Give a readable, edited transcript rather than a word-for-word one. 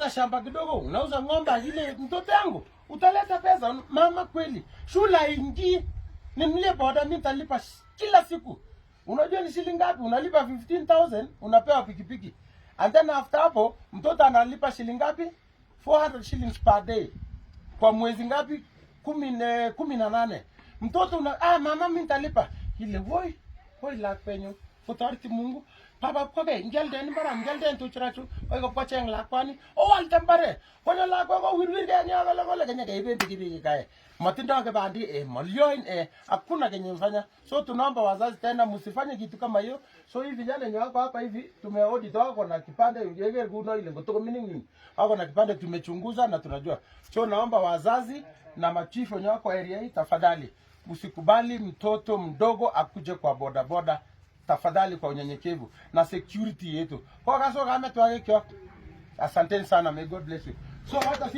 kashamba kidogo, unauza ng'ombe ile mtoto yangu, utaleta pesa mama kweli. Shule haingii. Ninunulie boda mimi nitalipa kila siku. Unajua ni shilingi ngapi? Unalipa 15,000, unapewa pikipiki. And then after hapo mtoto analipa shilingi ngapi? 400 shillings per day. Kwa mwezi ngapi? 18. Mtoto mama mimi nitalipa. Ile woi la penyo. Kutariti Mungu. Papa kobe ngelden bara ngelden to chirachu. Oi ko pacheng la kwani. O al tambare. Kono la ko wirwir ge nya gala kenya ge ibe pikipiki kae. Matindo ke bandi malioin hakuna kenye mfanya. So tunaomba wazazi tena msifanye kitu kama hiyo. So hivi vijana wenye wako hapa hivi tumeaudit wako na kipande yeye guno ile ngotoko meaning wako na kipande tumechunguza na tunajua. So naomba wazazi na machifu wenye wako area hii tafadhali usikubali mtoto mdogo akuje kwa boda boda, tafadhali kwa unyenyekevu na security yetu. Kwa kaso kama tuwake kyo. Asanteni sana, may God bless you. So hata